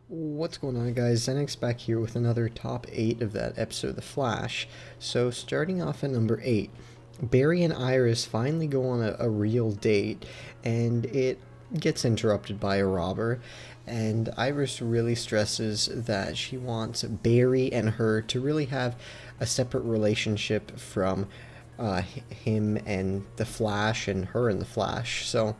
What's going on, guys? Zenix back here with another top 8 of that episode of The Flash. So starting off at number 8, Barry and Iris finally go on a real date, and it gets interrupted by a robber, and Iris really stresses that she wants Barry and her to really have a separate relationship from him and the Flash and her and the Flash. So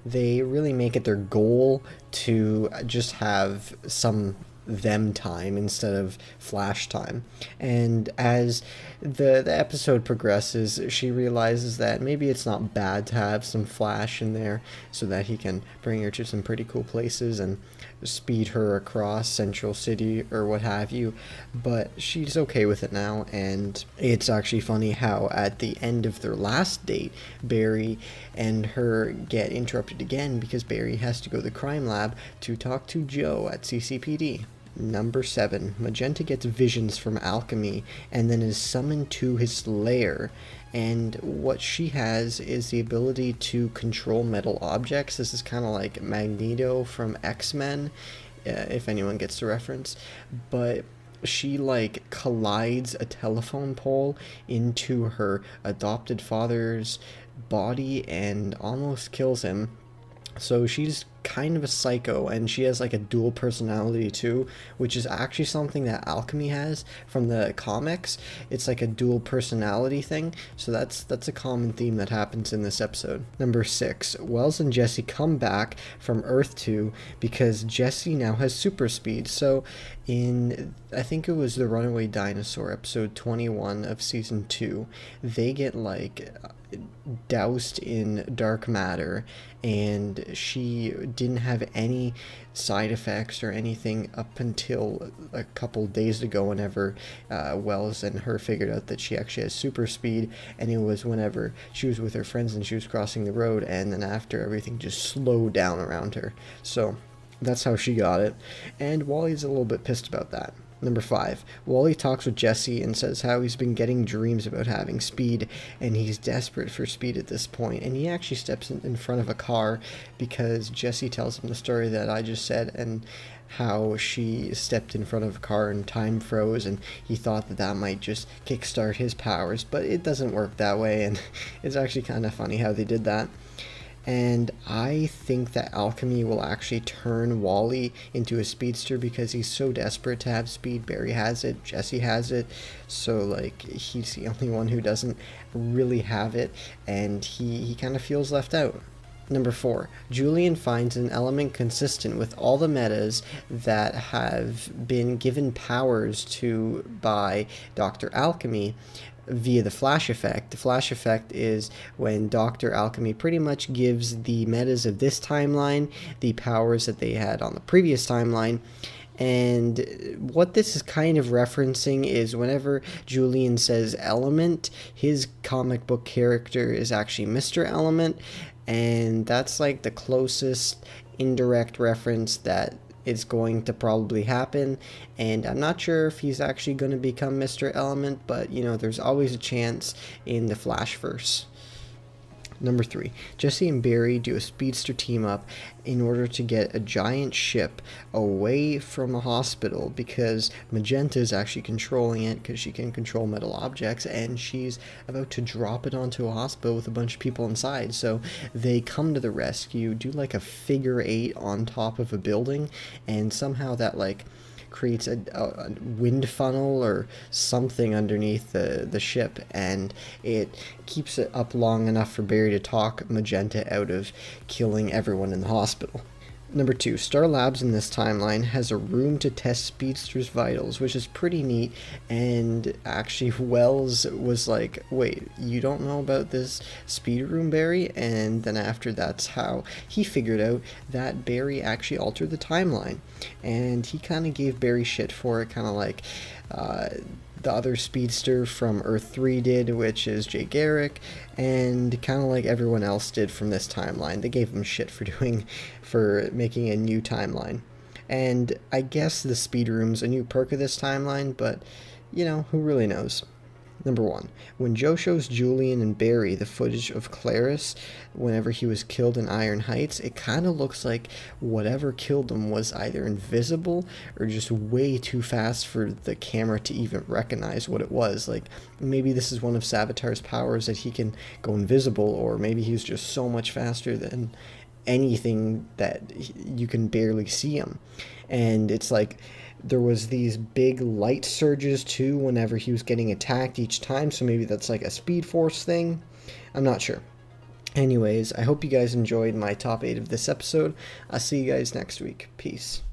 they really make it their goal to just have some them time instead of flash time. And as the episode progresses, she realizes that maybe it's not bad to have some flash in there so that he can bring her to some pretty cool places and speed her across Central City or what have you, but she's okay with it now. And it's actually funny how at the end of their last date, Barry and her get interrupted again because Barry has to go to the crime lab to talk to Joe at CCPD. Number 7, Magenta gets visions from alchemy and then is summoned to his lair. And what she has is the ability to control metal objects. This is kind of like Magneto from X-Men, if anyone gets the reference. But she like collides a telephone pole into her adopted father's body and almost kills him. So she's kind of a psycho, and she has like a dual personality too, which is actually something that alchemy has from the comics. It's like a dual personality thing, so that's a common theme that happens in this episode. Number 6, Wells and Jesse come back from Earth 2 because Jesse now has super speed. So in, I think it was the Runaway Dinosaur episode 21 of season 2, they get like doused in dark matter, and she didn't have any side effects or anything up until a couple days ago whenever Wells and her figured out that she actually has super speed, and it was whenever she was with her friends and she was crossing the road, and then after everything just slowed down around her. So that's how she got it, and Wally's a little bit pissed about that. Number 5, Wally talks with Jesse and says how he's been getting dreams about having speed, and he's desperate for speed at this point. And he actually steps in front of a car because Jesse tells him the story that I just said, and how she stepped in front of a car and time froze, and he thought that that might just kickstart his powers, but it doesn't work that way, and it's actually kind of funny how they did that. And I think that alchemy will actually turn Wally into a speedster because he's so desperate to have speed. Barry has it, Jesse has it, so like he's the only one who doesn't really have it, and he kind of feels left out. Number 4, Julian finds an element consistent with all the metas that have been given powers to by Dr. Alchemy via the Flash effect. The Flash effect is when Dr. Alchemy pretty much gives the metas of this timeline the powers that they had on the previous timeline. And what this is kind of referencing is whenever Julian says element, his comic book character is actually Mr. Element, and that's like the closest indirect reference that is going to probably happen. And I'm not sure if he's actually going to become Mr. Element, but you know, there's always a chance in the Flashverse. Number 3, Jesse and Barry do a speedster team up in order to get a giant ship away from a hospital because Magenta is actually controlling it because she can control metal objects, and she's about to drop it onto a hospital with a bunch of people inside. So they come to the rescue, do like a figure 8 on top of a building, and somehow that like creates a wind funnel or something underneath the ship, and it keeps it up long enough for Barry to talk Magenta out of killing everyone in the hospital. Number 2, Star Labs in this timeline has a room to test Speedster's vitals, which is pretty neat, and actually Wells was like, wait, you don't know about this speed room, Barry? And then after, that's how he figured out that Barry actually altered the timeline, and he kind of gave Barry shit for it, kind of like the other speedster from Earth 3 did, which is Jay Garrick, and kind of like everyone else did from this timeline. They gave him shit for making a new timeline. And I guess the speed room's a new perk of this timeline, but you know, who really knows? Number 1. When Joe shows Julian and Barry the footage of Clarice whenever he was killed in Iron Heights, it kind of looks like whatever killed him was either invisible or just way too fast for the camera to even recognize what it was. Like, maybe this is one of Savitar's powers, that he can go invisible, or maybe he's just so much faster than anything that you can barely see him. And it's like there was these big light surges too whenever he was getting attacked each time, so maybe that's like a Speed Force thing. I'm not sure. Anyways, I hope you guys enjoyed my top 8 of this episode. I'll see you guys next week. Peace.